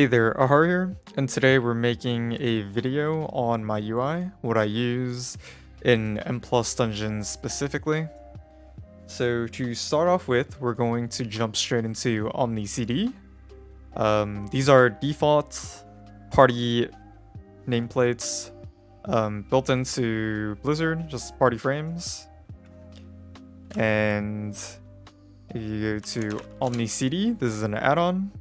Hey there, Oharroo here, and today we're making a video on my UI, what I use in M+ dungeons specifically. So to start off with, we're going to jump straight into OmniCD. These are default party nameplates built into Blizzard, just party frames. And if you go to OmniCD, this is an add-on.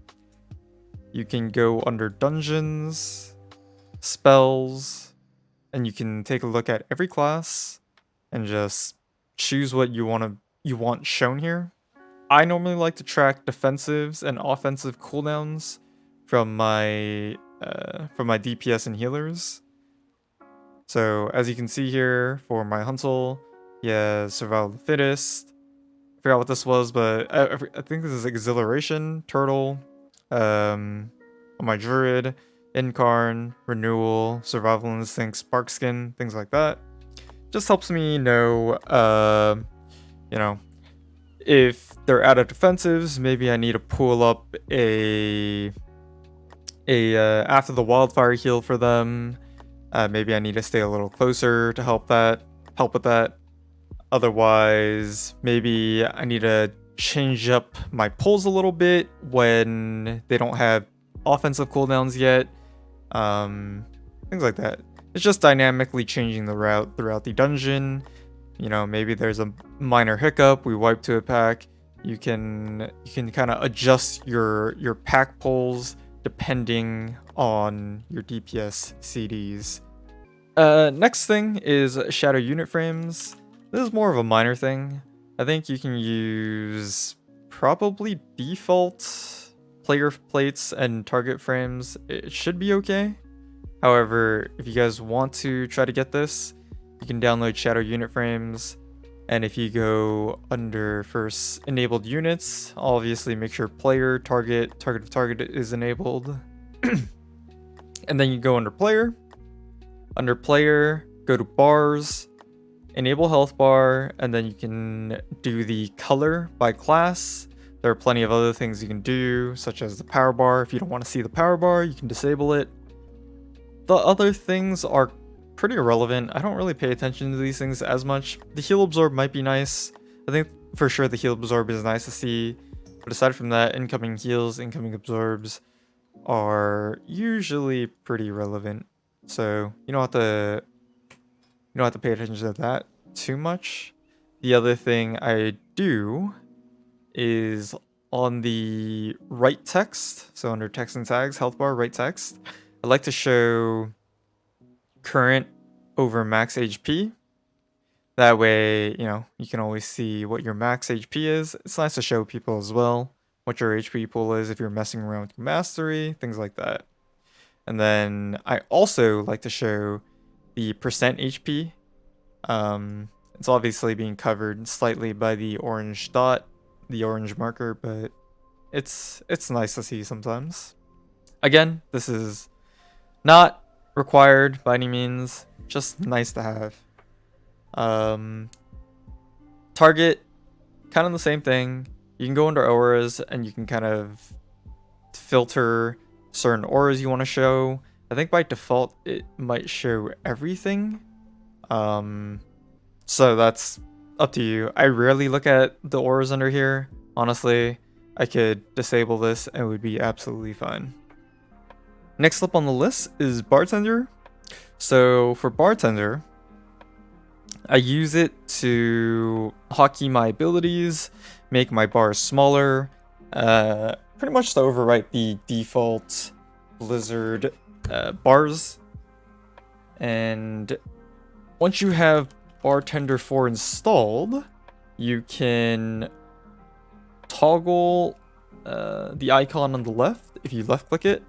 You can go under dungeons, spells, and you can take a look at every class and just choose what you want shown here. I normally like to track defensives and offensive cooldowns from my DPS and healers. So as you can see here, for my Huntal, yeah, Survival of the Fittest. I forgot what this was, but I think this is Exhilaration, Turtle. On my Druid, Incarn, Renewal, Survival Instinct, Sparkskin, things like that. Just helps me know, if they're out of defensives, maybe I need to pull up a after the wildfire heal for them. Maybe I need to stay a little closer to help with that. Otherwise, maybe I need to change up my pulls a little bit when they don't have offensive cooldowns yet. Things like that. It's just dynamically changing the route throughout the dungeon. Maybe there's a minor hiccup, we wipe to a pack. You can kind of adjust your pack pulls depending on your DPS CDs. Next thing is shadow unit frames. This is more of a minor thing. I think you can use probably default player plates and target frames. It should be okay. However, if you guys want to try to get this, you can download shadow unit frames. And if you go under first enabled units, obviously make sure player, target is enabled. And then you go under player. Under player, go to bars, enable health bar, and then you can do the color by class. There are plenty of other things you can do, such as the power bar. If you don't want to see the power bar, you can disable it. The other things are pretty irrelevant. I don't really pay attention to these things as much. The heal absorb might be nice. I think for sure the heal absorb is nice to see. But aside from that, incoming heals, incoming absorbs are usually pretty relevant. So you don't have to pay attention to that too much. The other thing I do is on the right text, so under text and tags, health bar, right text, I like to show current over max HP. That way, you can always see what your max HP is. It's nice to show people as well what your HP pool is if you're messing around with mastery, things like that. And then I also like to show the percent HP. It's obviously being covered slightly by the orange dot, the orange marker, but it's nice to see sometimes. Again, this is not required by any means, just nice to have. Target, kind of the same thing. You can go under auras and you can kind of filter certain auras you want to show. I think by default it might show everything. So that's up to you. I rarely look at the auras under here. Honestly, I could disable this and it would be absolutely fine. Next up on the list is Bartender. So for Bartender, I use it to hotkey my abilities, make my bars smaller, pretty much to overwrite the default Blizzard bars. And once you have Bartender 4 installed, you can toggle the icon on the left. If you left click it,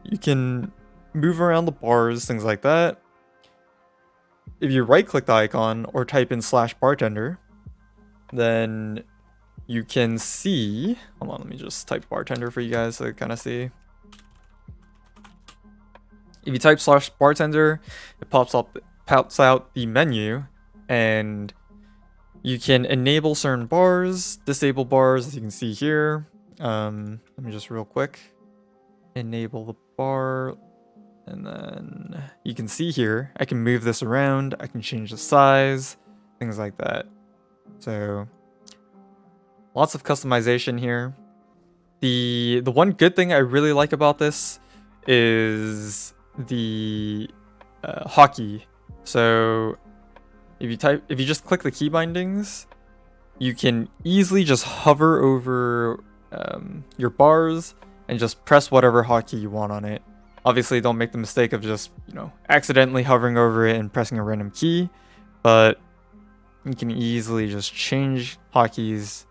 you can move around the bars, things like that. If you right click the icon or type in /bartender, then you can see, hold on, let me just type bartender for you guys so you kind of see. If you type /bartender, it pops out the menu, and you can enable certain bars, disable bars, as you can see here. Let me just real quick enable the bar, and then you can see here, I can move this around, I can change the size, things like that. So lots of customization here. The one good thing I really like about this is the hotkey. So if you just click the key bindings, you can easily just hover over your bars and just press whatever hotkey you want on it. Obviously, don't make the mistake of just, accidentally hovering over it and pressing a random key, but you can easily just change hotkeys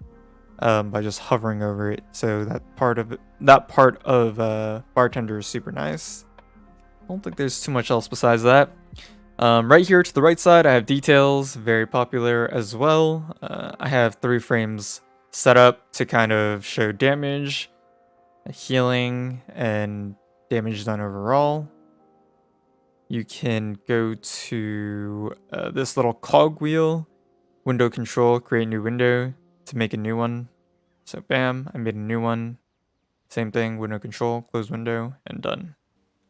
by just hovering over it. So that part of Bartender is super nice. I don't think there's too much else besides that. Right here to the right side, I have details, very popular as well. I have 3 frames set up to kind of show damage, healing, and damage done overall. You can go to this little cogwheel, window control, create new window to make a new one. So bam, I made a new one. Same thing, window control, close window, and done.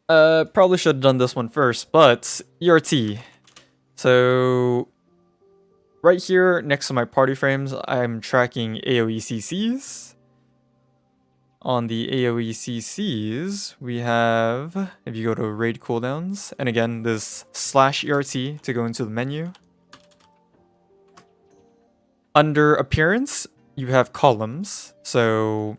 Probably should have done this one first, but ERT. So right here next to my party frames, I'm tracking AoE CCs. On the AoE CCs, we have, if you go to raid cooldowns, and again, this /ERT to go into the menu. Under appearance, you have columns. So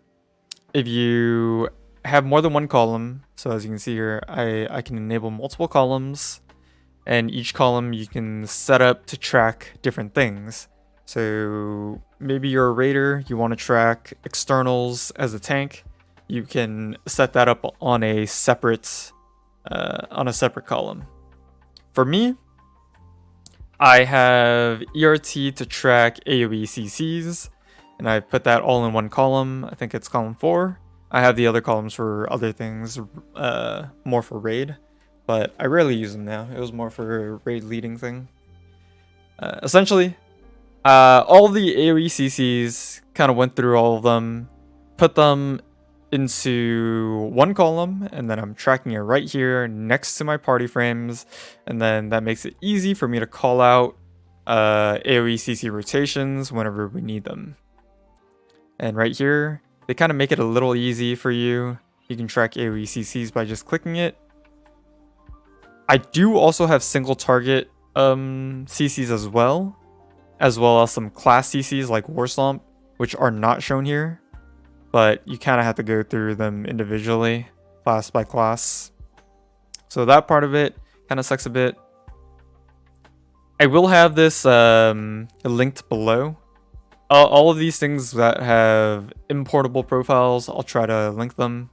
if you have more than one column, so as you can see here, I can enable multiple columns, and each column you can set up to track different things. So maybe you're a raider, you want to track externals as a tank, you can set that up on a separate column. For me, I have ERT to track AoE CCs, and I put that all in one column. I think it's column 4. I have the other columns for other things, more for raid, but I rarely use them now. It was more for a raid leading thing. Essentially, all of the AoE CCs, kind of went through all of them, put them into one column, and then I'm tracking it right here next to my party frames, and then that makes it easy for me to call out AoE CC rotations whenever we need them. And right here, they kind of make it a little easy for you. You can track AoE CCs by just clicking it. I do also have single target CCs as well as some class CCs like Warstomp, which are not shown here, but you kind of have to go through them individually, class by class. So that part of it kind of sucks a bit. I will have this linked below. All of these things that have importable profiles, I'll try to link them.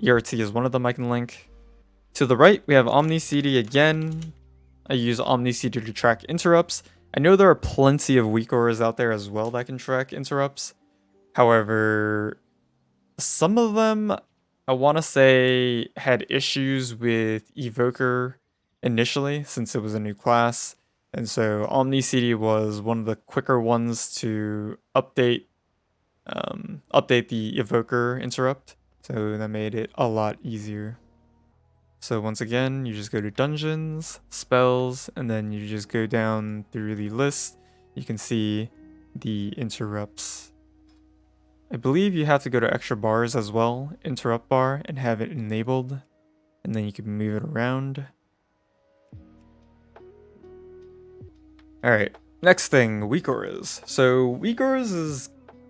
ERT is one of them I can link. To the right, we have OmniCD again. I use OmniCD to track interrupts. I know there are plenty of Weakauras out there as well that can track interrupts. However, some of them, I want to say, had issues with Evoker initially, since it was a new class. And so OmniCD was one of the quicker ones to update the Evoker interrupt. So that made it a lot easier. So once again, you just go to Dungeons, Spells, and then you just go down through the list. You can see the interrupts. I believe you have to go to extra bars as well, interrupt bar, and have it enabled. And then you can move it around. Alright, next thing, Weakauras. So Weakauras is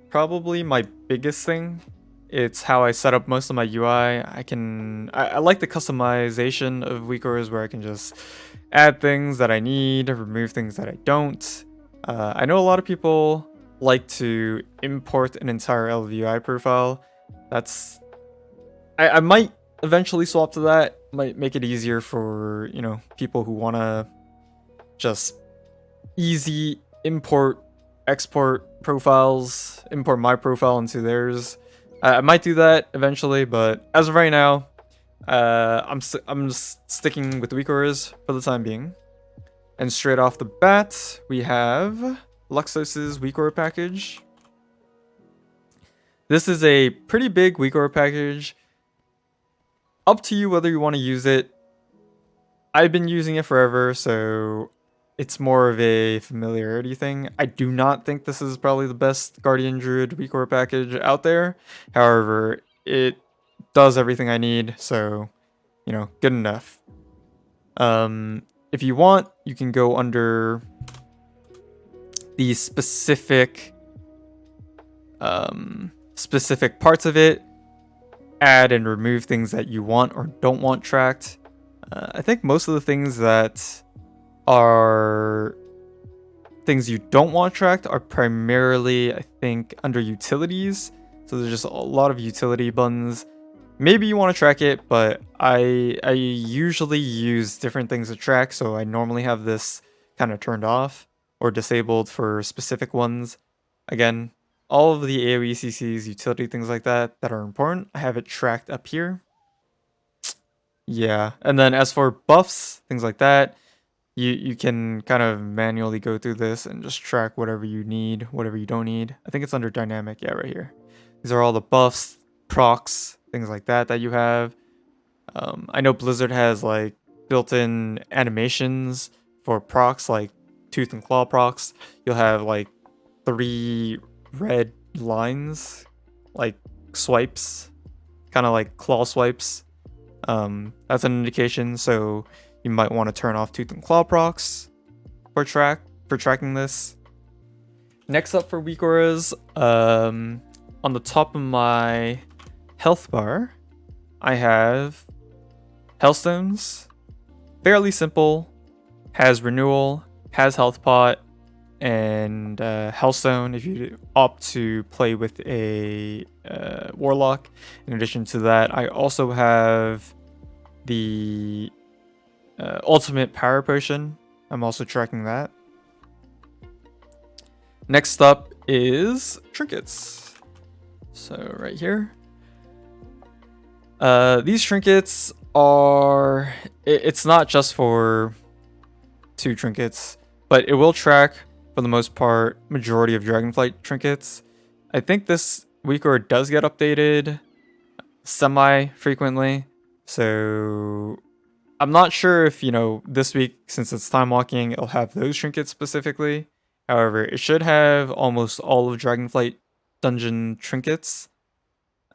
probably my biggest thing. It's how I set up most of my UI. I like the customization of Weakauras where I can just add things that I need, remove things that I don't. I know a lot of people like to import an entire LVUI profile. I might eventually swap to that. Might make it easier for, people who want to just easy import, export profiles, import my profile into theirs. I might do that eventually, but as of right now, I'm just sticking with Weakauras for the time being. And straight off the bat, we have Luxthos WA Package. This is a pretty big Weakauras package. Up to you whether you want to use it. I've been using it forever, so it's more of a familiarity thing. I do not think this is probably the best Guardian Druid Weakauras package out there. However, it does everything I need, so, you know, good enough. If you want, you can go under the specific parts of it, add and remove things that you want or don't want tracked. I think most of the things that are things you don't want tracked are primarily, I think, under utilities. So there's just a lot of utility buttons. Maybe you want to track it, but I usually use different things to track, so I normally have this kind of turned off or disabled for specific ones. Again, all of the AoE CCs, utility, things like that are important, I have it tracked up here. Yeah, and then as for buffs, things like that, you can kind of manually go through this and just track whatever you need, whatever you don't need. I think it's under dynamic, yeah, right here. These are all the buffs, procs, things like that you have. I know Blizzard has like built-in animations for procs, like tooth and claw procs. You'll have like 3 red lines, like swipes, kind of like claw swipes. That's an indication, so you might want to turn off tooth and claw procs for tracking this. Next up for Weakauras, on the top of my health bar, I have Hellstones. Fairly simple, has renewal, has health pot, and Hellstone if you opt to play with a Warlock. In addition to that, I also have the Ultimate Power Potion. I'm also tracking that. Next up is Trinkets. So right here. These trinkets are... It's not just for 2 trinkets, but it will track, for the most part, majority of Dragonflight trinkets. I think this Weakauras does get updated semi-frequently, so I'm not sure if, you know, this week, since it's time walking, it'll have those trinkets specifically. However, it should have almost all of Dragonflight dungeon trinkets.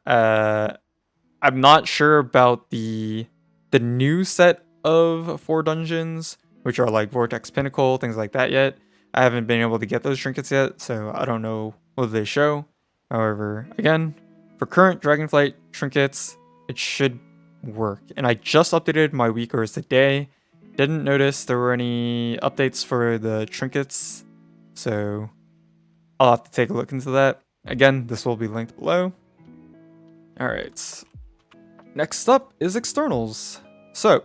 I'm not sure about the new set of 4 dungeons, which are like Vortex Pinnacle, things like that yet. I haven't been able to get those trinkets yet, so I don't know whether they show. However, again, for current Dragonflight trinkets, it should work. And I just updated my Weakauras today. Didn't notice there were any updates for the trinkets, so I'll have to take a look into that. Again, this will be linked below. Alright. Next up is externals. So,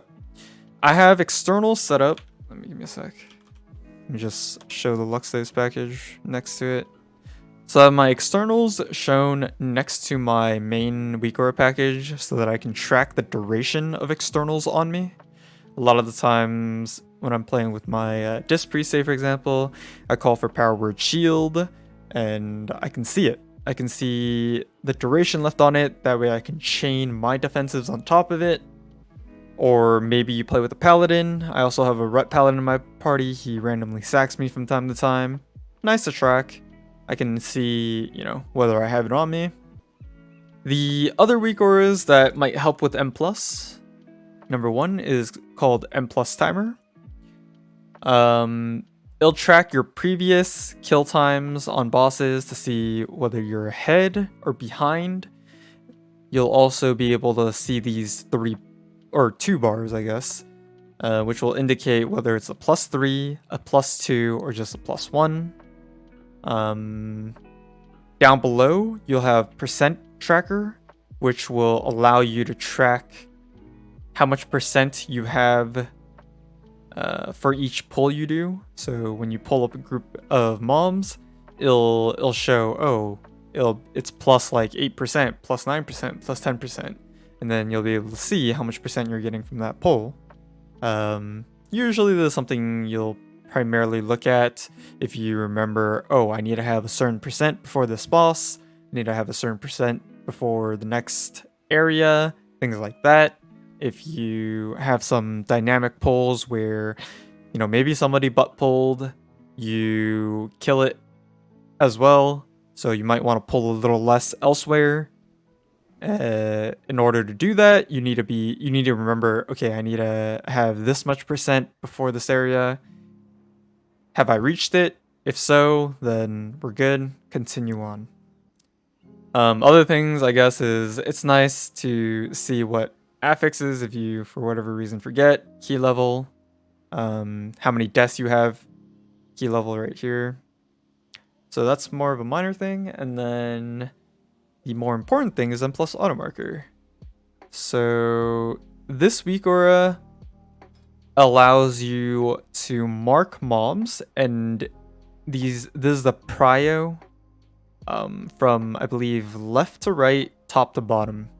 I have externals set up. Give me a sec. Let me just show the Luxthos package next to it. So I have my externals shown next to my main Weakauras package so that I can track the duration of externals on me. A lot of the times when I'm playing with my Disc Priest, say for example, I call for Power Word Shield and I can see it. I can see the duration left on it, that way I can chain my defensives on top of it. Or maybe you play with a Paladin. I also have a Rut Paladin in my party. He randomly sacks me from time to time. Nice to track. I can see, you know, whether I have it on me. The other Weakauras that might help with M+, number 1 is called M+ Timer. It'll track your previous kill times on bosses to see whether you're ahead or behind. You'll also be able to see these 3 or 2 bars, I guess, which will indicate whether it's a +3, a +2, or just a +1. Down below, you'll have percent tracker, which will allow you to track how much percent you have for each pull you do. So when you pull up a group of moms, it'll show, oh, it's plus like 8%, plus 9%, plus 10%. And then you'll be able to see how much percent you're getting from that pull. Usually there's something you'll primarily look at if you remember, oh, I need to have a certain percent before this boss, I need to have a certain percent before the next area, things like that. if you have some dynamic pulls where, you know, maybe somebody butt pulled, you kill it as well. So you might want to pull a little less elsewhere. In order to do that, you need to remember, okay, I need to have this much percent before this area. Have I reached it? If so, then we're good. Continue on. Other things, I guess, is it's nice to see what affixes if you, for whatever reason, forget. Key level, how many deaths you have, key level right here. So that's more of a minor thing. And then the more important thing is M+ Automarker. So this Weakora allows you to mark mobs, and this is the prio from, I believe, left to right, top to bottom.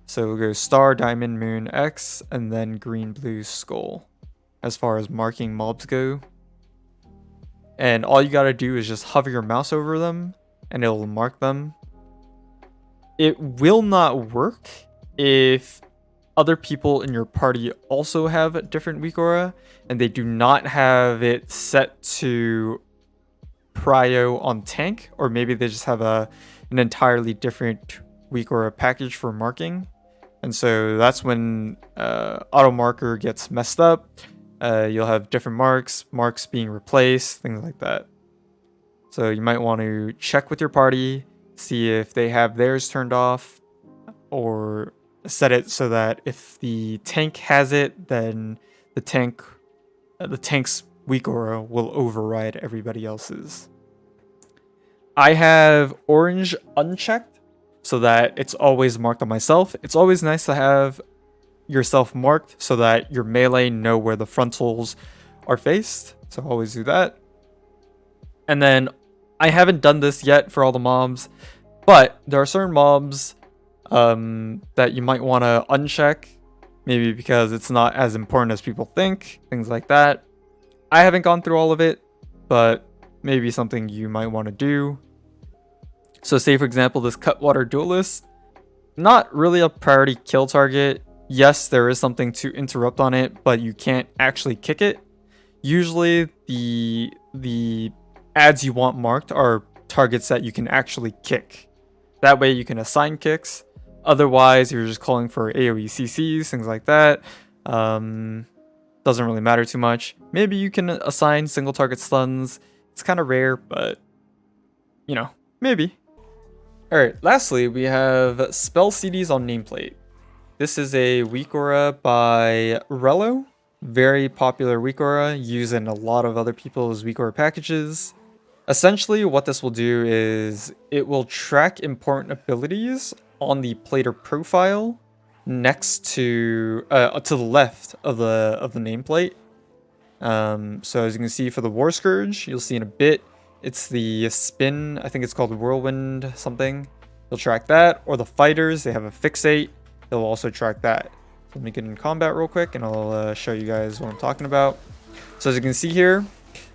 So we'll go star, diamond, moon, X, and then green, blue, skull as far as marking mobs go. And all you gotta do is just hover your mouse over them and it'll mark them. It will not work if other people in your party also have a different Weakora and they do not have it set to prio on tank, or maybe they just have an entirely different Weakora package for marking. And so that's when Automarker gets messed up. You'll have different marks being replaced, things like that. So you might want to check with your party, see if they have theirs turned off, or set it so that if the tank has it, then the tank's Weakora will override everybody else's. I have orange unchecked so that it's always marked on myself. It's always nice to have yourself marked so that your melee know where the frontals are faced. So always do that. And then I haven't done this yet for all the mobs, but there are certain mobs that you might want to uncheck, maybe because it's not as important as people think, things like that. I haven't gone through all of it, but maybe something you might want to do. So say, for example, this Cutwater Duelist, not really a priority kill target. Yes, there is something to interrupt on it, but you can't actually kick it. Usually the ads you want marked are targets that you can actually kick. That way you can assign kicks. Otherwise, you're just calling for AoE CCs, things like that. Doesn't really matter too much. Maybe you can assign single target stuns. It's kind of rare, but you know, maybe. Alright, lastly, we have SpellCDs on Nameplate. This is a Weakora by Rello. Very popular Weakora, used in a lot of other people's Weakora packages. Essentially, what this will do is it will track important abilities on the plater profile next to the left of the nameplate. So as you can see for the War Scourge, you'll see in a bit, it's the spin, I think it's called Whirlwind something. They'll track that. Or the fighters, they have a fixate. They'll also track that. So let me get in combat real quick and I'll show you guys what I'm talking about. So as you can see here,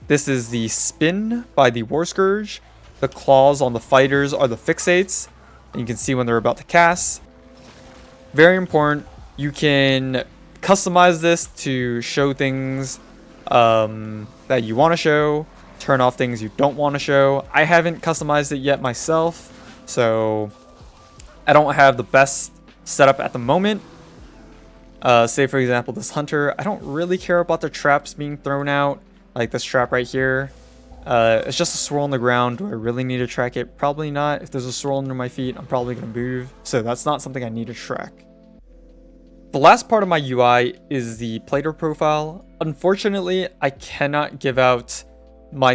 this is the spin by the War Scourge. The claws on the fighters are the fixates. And you can see when they're about to cast. Very important. You can customize this to show things that you want to show, turn off things you don't want to show. I haven't customized it yet myself, so I don't have the best setup at the moment. Say for example this hunter, I don't really care about the traps being thrown out, like this trap right here. It's just a swirl on the ground. Do I really need to track it? Probably not. If there's a swirl under my feet, I'm probably going to move, so that's not something I need to track. The last part of my UI is the plater profile. Unfortunately, I cannot give out my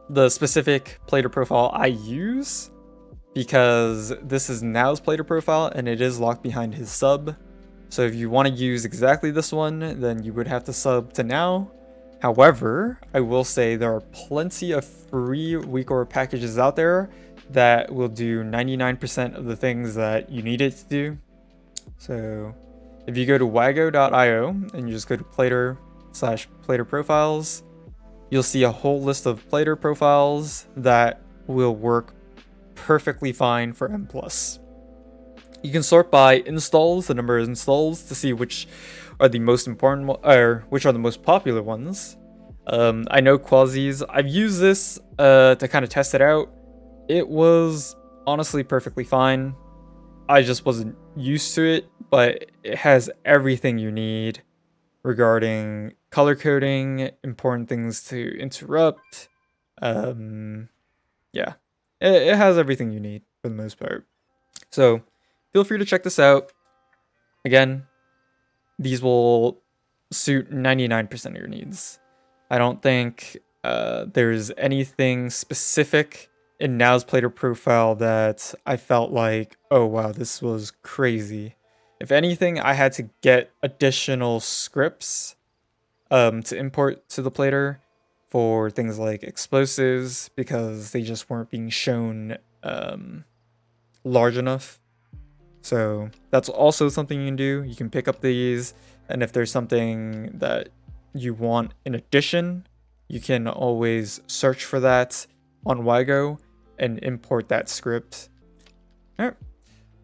the specific plater profile I use because this is Naowh's plater profile and it is locked behind his sub. So if you want to use exactly this one, then you would have to sub to Naowh. However, I will say there are plenty of free Weakora packages out there that will do 99% of the things that you need it to do. So if you go to wago.io and you just go to plater/plater profiles, you'll see a whole list of plater profiles that will work perfectly fine for M+. You can sort by installs, the number of installs, to see which are the most important or which are the most popular ones. I know Quasis. I've used this to kind of test it out. It was honestly perfectly fine. I just wasn't used to it, but it has everything you need regarding color coding, important things to interrupt. Yeah, it has everything you need for the most part. So feel free to check this out. Again, these will suit 99% of your needs. I don't think there's anything specific in Naowh's player profile that I felt like, oh wow, this was crazy. If anything, I had to get additional scripts to import to the plater for things like explosives because they just weren't being shown large enough. So that's also something you can do. You can pick up these, and if there's something that you want in addition, you can always search for that on WAGO and import that script. All right,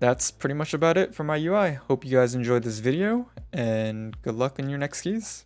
that's pretty much about it for my UI. Hope you guys enjoyed this video, and good luck in your next keys.